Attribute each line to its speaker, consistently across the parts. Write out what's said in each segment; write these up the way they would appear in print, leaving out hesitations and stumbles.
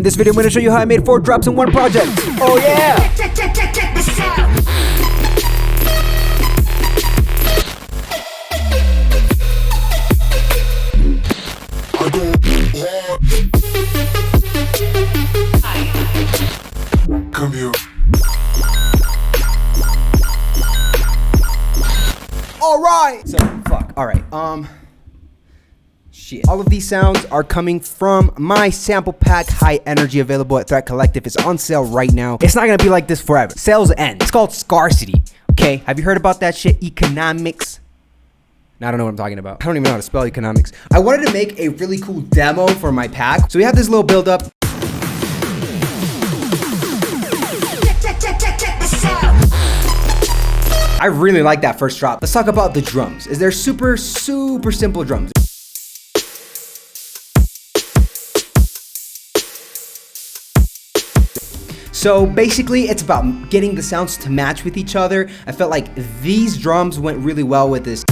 Speaker 1: In this video, I'm going to show you how I made 4 drops in one project. Oh yeah!
Speaker 2: Check this out.
Speaker 3: Come here.
Speaker 1: Alright! So, fuck. Alright, shit. All of these sounds are coming from my sample pack, High Energy, available at Threat Collective. It's on sale right now. It's not gonna be like this forever. Sales end. It's called scarcity. Okay? Have you heard about that shit? Economics. I don't know what I'm talking about. I don't even know how to spell economics. I wanted to make a really cool demo for my pack. So we have this little build up. I really like that first drop. Let's talk about the drums. They're super simple drums. So basically, it's about getting the sounds to match with each other. I felt like these drums went really well with this.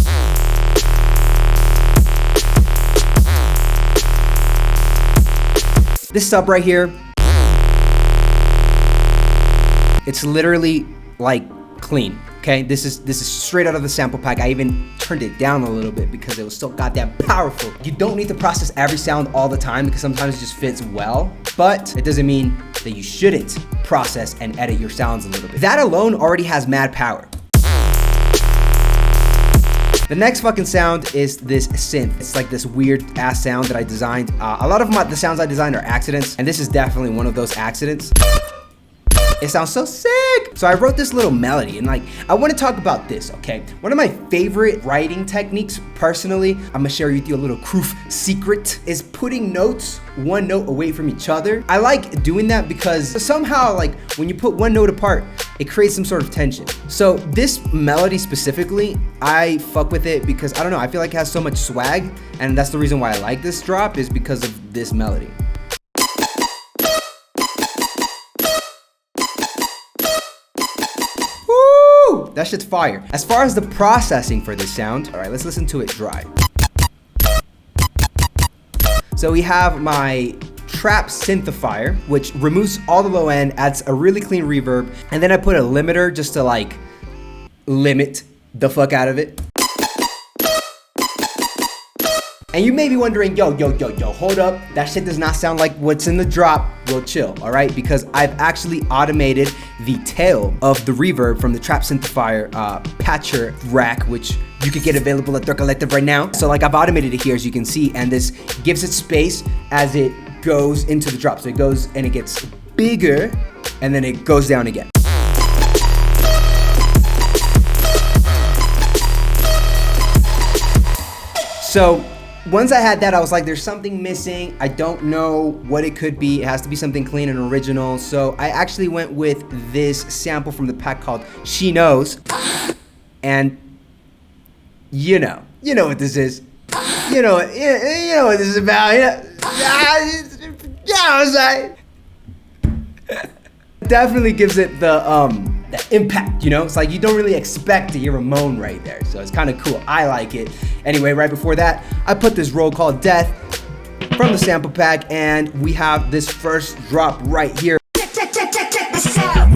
Speaker 1: This sub right here, it's literally like clean. Okay, this is straight out of the sample pack. I even turned it down a little bit because it was still goddamn powerful. You don't need to process every sound all the time because sometimes it just fits well, but it doesn't mean that you shouldn't process and edit your sounds a little bit. That alone already has mad power. The next fucking sound is this synth. It's like this weird ass sound that I designed. A lot of the sounds I designed are accidents, and this is definitely one of those accidents. It sounds so sick. So I wrote this little melody, and like, I want to talk about this, okay? One of my favorite writing techniques, personally, I'm gonna share with you a little proof secret, is putting notes one note away from each other. I like doing that because somehow, like, when you put one note apart, it creates some sort of tension. So this melody specifically, I fuck with it because, I don't know, I feel like it has so much swag, and that's the reason why I like this drop, is because of this melody. That shit's fire. As far as the processing for this sound, all right, let's listen to it dry. So we have my trap synthesizer, which removes all the low end, adds a really clean reverb, and then I put a limiter just to like limit the fuck out of it. And you may be wondering, yo, hold up. That shit does not sound like what's in the drop. Well, chill, all right? Because I've actually automated the tail of the reverb from the Trap Synthesizer patcher rack, which you could get available at Threat Collective right now. So like, I've automated it here, as you can see, and this gives it space as it goes into the drop. So it goes and it gets bigger, and then it goes down again. So once I had that, I was like, there's something missing. I don't know what it could be. It has to be something clean and original. So I actually went with this sample from the pack called She Knows. And you know what this is. You know what this is about. Yeah, I was like, definitely gives it the impact, you know? It's like you don't really expect to hear a moan right there. So it's kind of cool. I like it. Anyway, right before that, I put this roll called Death from the sample pack, and we have this first drop right here.
Speaker 2: Check this out.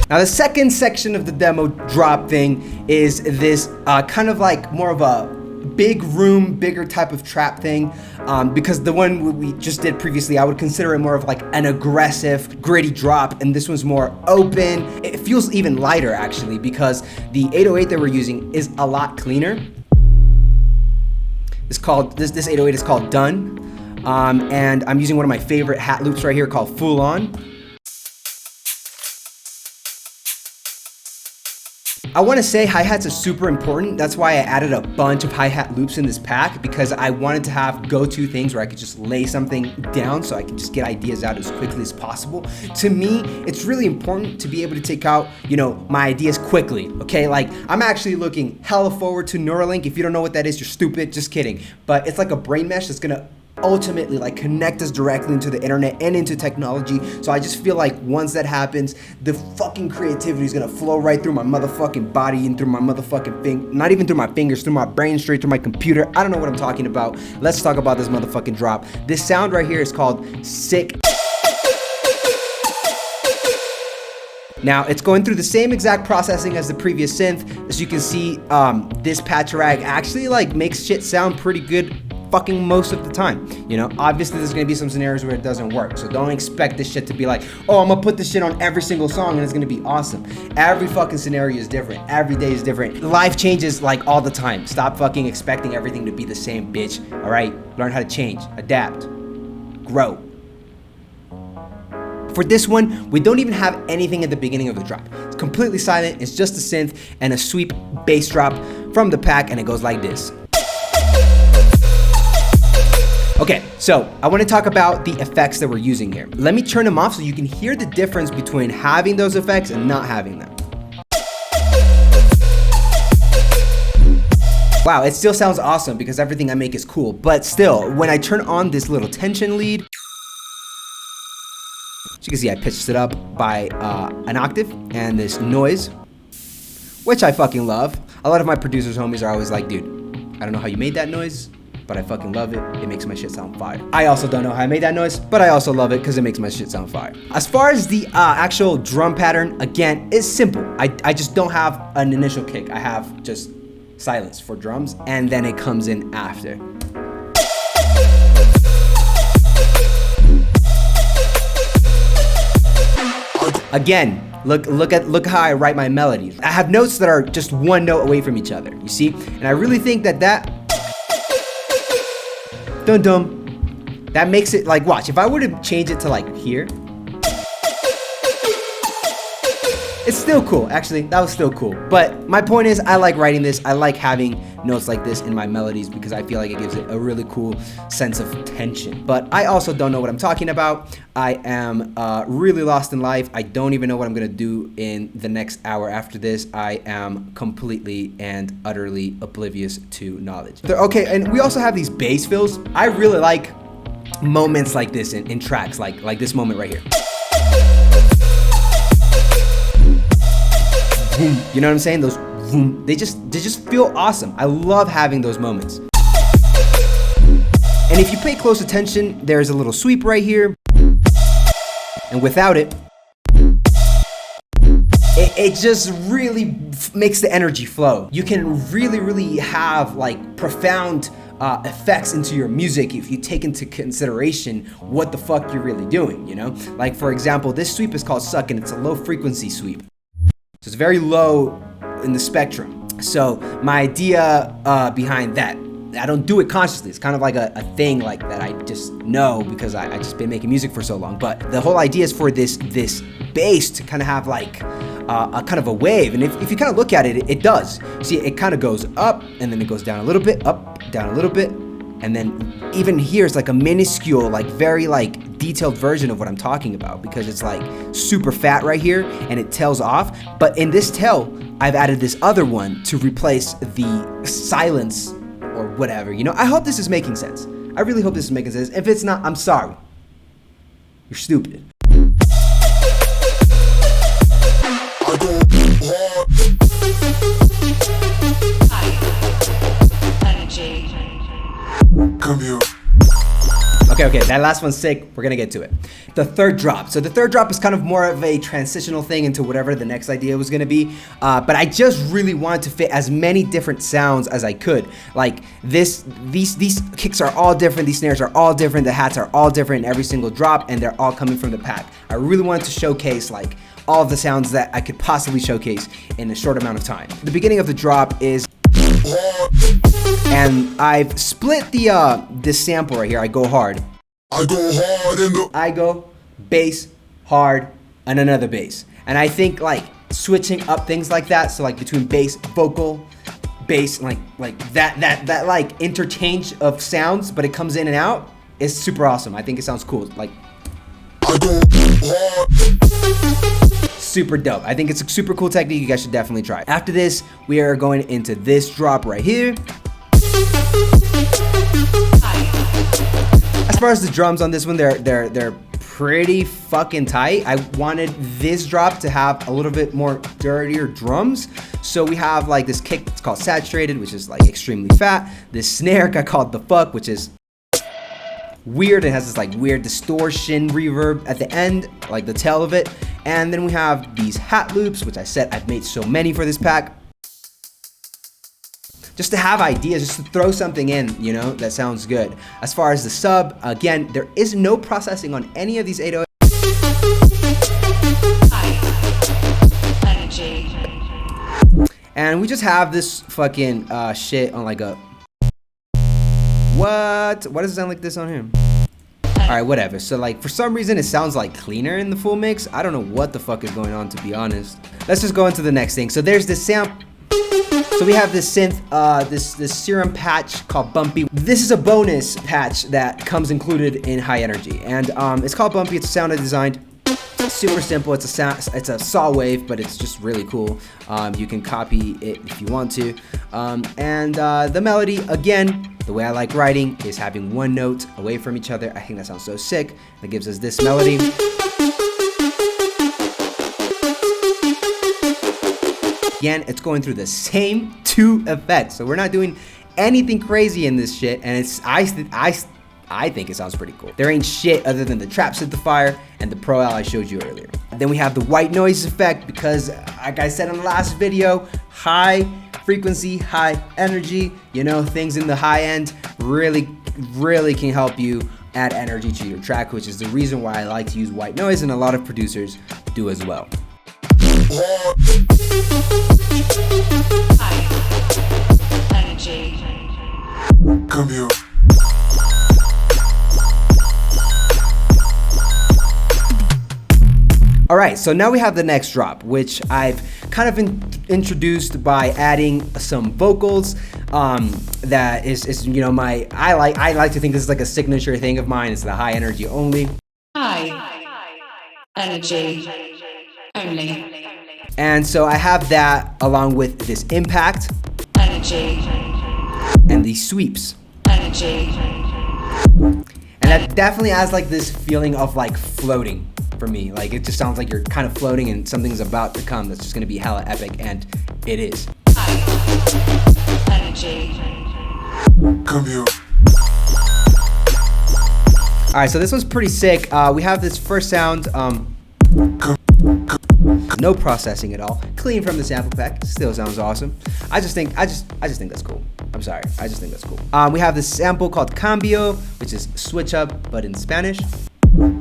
Speaker 1: Now the second section of the demo drop thing is this kind of like more of a big room, bigger type of trap thing, because the one we just did previously, I would consider it more of like an aggressive, gritty drop, and this one's more open. It feels even lighter actually, because the 808 that we're using is a lot cleaner. It's called, this 808 is called Done, and I'm using one of my favorite hat loops right here called Full On. I want to say hi-hats are super important. That's why I added a bunch of hi-hat loops in this pack, because I wanted to have go-to things where I could just lay something down so I can just get ideas out as quickly as possible. To me, it's really important to be able to take out, my ideas quickly, okay? Like, I'm actually looking hella forward to Neuralink. If you don't know what that is, you're stupid, just kidding. But it's like a brain mesh that's gonna ultimately like connect us directly into the internet and into technology. So I just feel like once that happens, the fucking creativity is gonna flow right through my motherfucking body and through my motherfucking not even through my fingers, through my brain, straight through my computer. I don't know what I'm talking about. Let's talk about this motherfucking drop. This sound right here is called Sick. Now, it's going through the same exact processing as the previous synth. As you can see, this patch rag actually like makes shit sound pretty good fucking most of the time. You know, obviously there's gonna be some scenarios where it doesn't work. So don't expect this shit to be like, oh, I'm gonna put this shit on every single song and it's gonna be awesome. Every fucking scenario is different. Every day is different. Life changes like all the time. Stop fucking expecting everything to be the same, bitch. All right? Learn how to change, adapt, grow. For this one, we don't even have anything at the beginning of the drop. It's completely silent, it's just a synth and a sweep bass drop from the pack, and it goes like this. Okay, so I want to talk about the effects that we're using here. Let me turn them off so you can hear the difference between having those effects and not having them. Wow, it still sounds awesome because everything I make is cool, but still, when I turn on this little tension lead, as you can see, I pitched it up by an octave, and this noise, which I fucking love. A lot of my producers homies are always like, dude, I don't know how you made that noise, but I fucking love it. It makes my shit sound fire. I also don't know how I made that noise, but I also love it because it makes my shit sound fire. As far as the actual drum pattern, again, it's simple. I just don't have an initial kick. I have just silence for drums, and then it comes in after. Again, look how I write my melodies. I have notes that are just one note away from each other, you see? And I really think that dun dum, that makes it like, watch, if I were to change it to like here, it's still cool. Actually, that was still cool. But my point is, I like writing this. I like having notes like this in my melodies because I feel like it gives it a really cool sense of tension. But I also don't know what I'm talking about. I am really lost in life. I don't even know what I'm gonna do in the next hour after this. I am completely and utterly oblivious to knowledge. Okay, and we also have these bass fills. I really like moments like this in tracks, like this moment right here. Boom. You know what I'm saying? Those boom, they just feel awesome. I love having those moments. And if you pay close attention, there's a little sweep right here. And without it, it just really makes the energy flow. You can really have like profound effects into your music if you take into consideration what the fuck you're really doing, you know? Like for example, this sweep is called Suck and it's a low frequency sweep. So it's very low in the spectrum. So my idea behind that, I don't do it consciously. It's kind of like a thing like that I just know because I just been making music for so long. But the whole idea is for this bass to kind of have like a kind of a wave. And if you kind of look at it, it does. See, it kind of goes up and then it goes down a little bit, up, down a little bit. And then even here it's like a minuscule, like very like detailed version of what I'm talking about because it's like super fat right here and it tails off. But in this tail, I've added this other one to replace the silence or whatever, you know? I hope this is making sense. I really hope this is making sense. If it's not, I'm sorry. You're stupid.
Speaker 3: Come here.
Speaker 1: Okay, that last one's sick. We're gonna get to it. The third drop. So the third drop is kind of more of a transitional thing into whatever the next idea was gonna be. But I just really wanted to fit as many different sounds as I could. Like these kicks are all different, these snares are all different, the hats are all different in every single drop, and they're all coming from the pack. I really wanted to showcase like all of the sounds that I could possibly showcase in a short amount of time. The beginning of the drop is, and I've split this sample right here. I go hard.
Speaker 3: I go hard in the.
Speaker 1: I go bass, hard, and another bass. And I think like switching up things like that, so like between bass, vocal, bass, like that like interchange of sounds, but it comes in and out, is super awesome. I think it sounds cool. Like
Speaker 3: I go hard.
Speaker 1: Super dope. I think it's a super cool technique. You guys should definitely try. After this, we are going into this drop right here. As far as the drums on this one, they're pretty fucking tight. I wanted this drop to have a little bit more dirtier drums. So we have like this kick, it's called saturated, which is like extremely fat. This snare I called the fuck, which is weird. It has this like weird distortion reverb at the end, like the tail of it. And then we have these hat loops, which I said I've made so many for this pack. Just to have ideas, just to throw something in, you know, that sounds good. As far as the sub, again, there is no processing on any of these 808. And we just have this fucking shit on like a... What? Why does it sound like this on here? Alright, whatever. So like, for some reason, it sounds like cleaner in the full mix. I don't know what the fuck is going on, to be honest. Let's just go into the next thing. So there's this sample. So we have this synth, this serum patch called Bumpy. This is a bonus patch that comes included in High Energy, and it's called Bumpy. It's a sound I designed. Super simple. It's a sound, it's a saw wave, but it's just really cool. You can copy it if you want to. The melody, again, the way I like writing is having one note away from each other. I think that sounds so sick. That gives us this melody. Again, it's going through the same two effects, so we're not doing anything crazy in this shit, and it's I think it sounds pretty cool. There ain't shit other than the trap synthesizer and the Pro L I showed you earlier. And then we have the white noise effect because, like I said in the last video, high frequency, high energy, you know, things in the high end really can help you add energy to your track, which is the reason why I like to use white noise, and a lot of producers do as well.
Speaker 3: Come here.
Speaker 1: All right, so now we have the next drop, which I've kind of introduced by adding some vocals. That is you know, I like to think this is like a signature thing of mine. It's the high energy only.
Speaker 4: High energy only.
Speaker 1: And so I have that along with this impact.
Speaker 4: Energy.
Speaker 1: And these sweeps.
Speaker 4: Energy.
Speaker 1: And that definitely has like this feeling of like floating for me. Like it just sounds like you're kind of floating and something's about to come that's just gonna be hella epic, and it is.
Speaker 4: Energy.
Speaker 3: Come here.
Speaker 1: Alright, so this one's pretty sick. We have this first sound, no processing at all, clean from the sample pack, still sounds awesome. I just think that's cool. I'm sorry, I just think that's cool. We have this sample called Cambio, which is switch up, but in Spanish.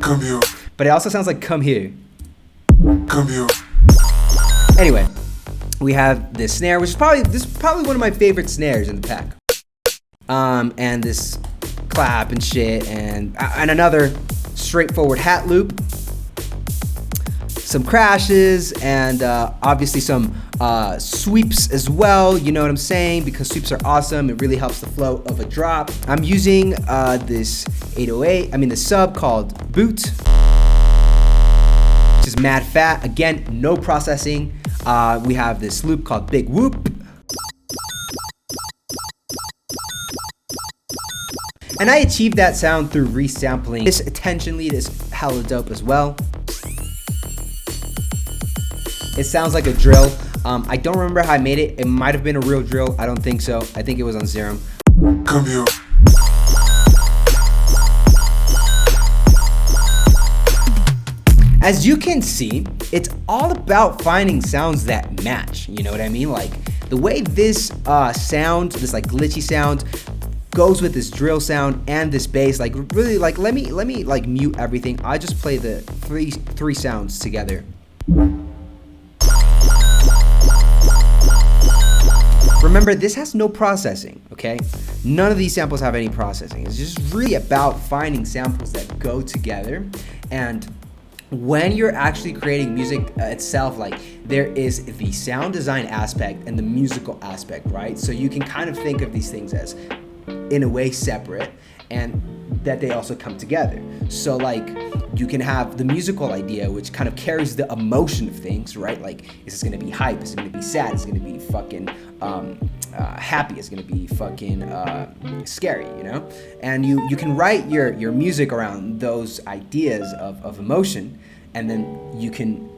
Speaker 3: Come here.
Speaker 1: But it also sounds like come here.
Speaker 3: Come here.
Speaker 1: Anyway, we have this snare, which is probably one of my favorite snares in the pack. And this clap and shit, and another straightforward hat loop. Some crashes, and obviously some sweeps as well, you know what I'm saying, because sweeps are awesome. It really helps the flow of a drop. I'm using this 808, the sub called Boot, which is mad fat. Again, no processing. We have this loop called Big Whoop. And I achieved that sound through resampling. This attention lead is hella dope as well. It sounds like a drill. I don't remember how I made it. It might have been a real drill. I don't think so. I think it was on Serum.
Speaker 3: Come here.
Speaker 1: As you can see, it's all about finding sounds that match. You know what I mean? Like the way this sound, this like glitchy sound, goes with this drill sound and this bass. Like really, like let me like mute everything. I just play the three sounds together. Remember, this has no processing, okay? None of these samples have any processing. It's just really about finding samples that go together. And when you're actually creating music itself, like there is the sound design aspect and the musical aspect, right? So you can kind of think of these things as, in a way, separate. And that they also come together. So like you can have the musical idea, which kind of carries the emotion of things, right? Like, is this gonna be hype? Is it gonna be sad? Is it gonna be fucking happy? Is it gonna be fucking scary, you know? And you can write your music around those ideas of emotion, and then you can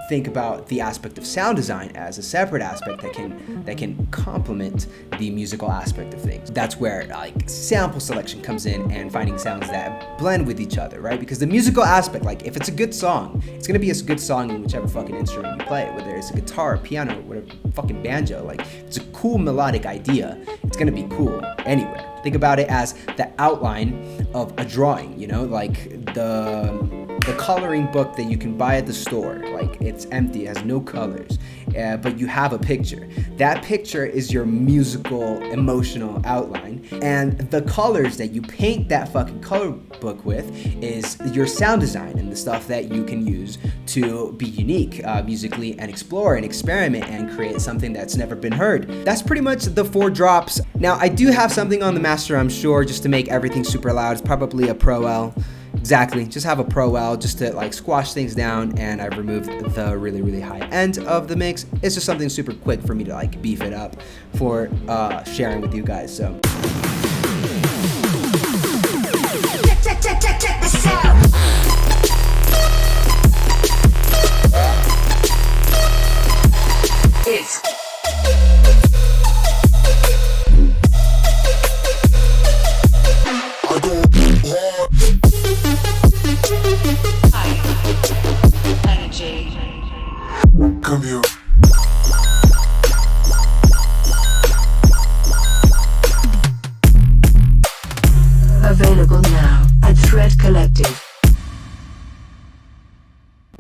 Speaker 1: think about the aspect of sound design as a separate aspect that can complement the musical aspect of things. That's where like sample selection comes in, and finding sounds that blend with each other, right? Because the musical aspect, like if it's a good song, it's gonna be a good song in whichever fucking instrument you play, whether it's a guitar, piano, or whatever, fucking banjo. Like, it's a cool melodic idea, it's gonna be cool anywhere. Think about it as the outline of a drawing, you know, like the coloring book that you can buy at the store. Like, it's empty, it has no colors, but you have a picture. That picture is your musical, emotional outline, and the colors that you paint that fucking color book with is your sound design and the stuff that you can use to be unique musically, and explore and experiment and create something that's never been heard. That's pretty much the 4 drops. Now, I do have something on the master, I'm sure, just to make everything super loud. It's probably a Pro L. Exactly, just have a Pro L just to like squash things down, and I've removed the really, really high end of the mix. It's just something super quick for me to like beef it up for sharing with you guys, so.
Speaker 2: Check the sound.
Speaker 4: It's high energy.
Speaker 3: Come here.
Speaker 5: Available now at Thread Collective.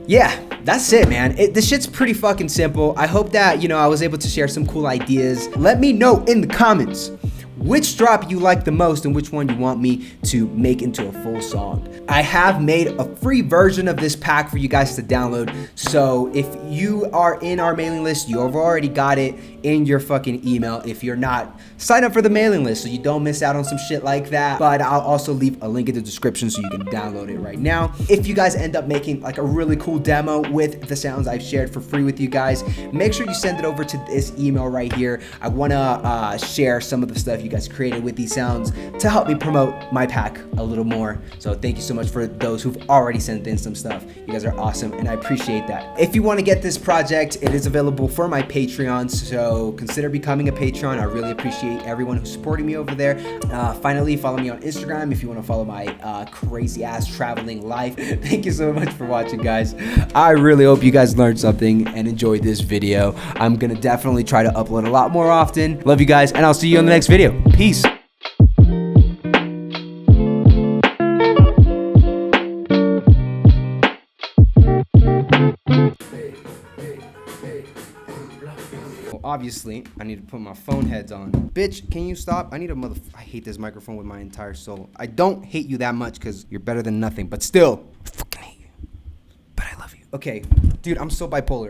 Speaker 1: Yeah, that's it, man. This shit's pretty fucking simple. I hope that, you know, I was able to share some cool ideas. Let me know in the comments which drop you like the most and which one you want me to make into a full song. I have made a free version of this pack for you guys to download. So if you are in our mailing list, you have already got it in your fucking email. If you're not, sign up for the mailing list so you don't miss out on some shit like that. But I'll also leave a link in the description so you can download it right now. If you guys end up making like a really cool demo with the sounds I've shared for free with you guys, make sure you send it over to this email right here. I wanna share some of the stuff you guys created with these sounds to help me promote my pack a little more. So thank you so much for those who've already sent in some stuff. You guys are awesome, and I appreciate that. If you want to get this project, it is available for my Patreon, so consider becoming a patron. I really appreciate everyone who's supporting me over there. Finally, follow me on Instagram if you want to follow my crazy ass traveling life. Thank you so much for watching, guys. I really hope you guys learned something and enjoyed this video. I'm gonna definitely try to upload a lot more often. Love you guys, and I'll see you in the next video. Peace. Obviously, I need to put my phone heads on. Bitch, can you stop? I need a I hate this microphone with my entire soul. I don't hate you that much because you're better than nothing, but still, I fucking hate you. But I love you. Okay, dude, I'm so bipolar.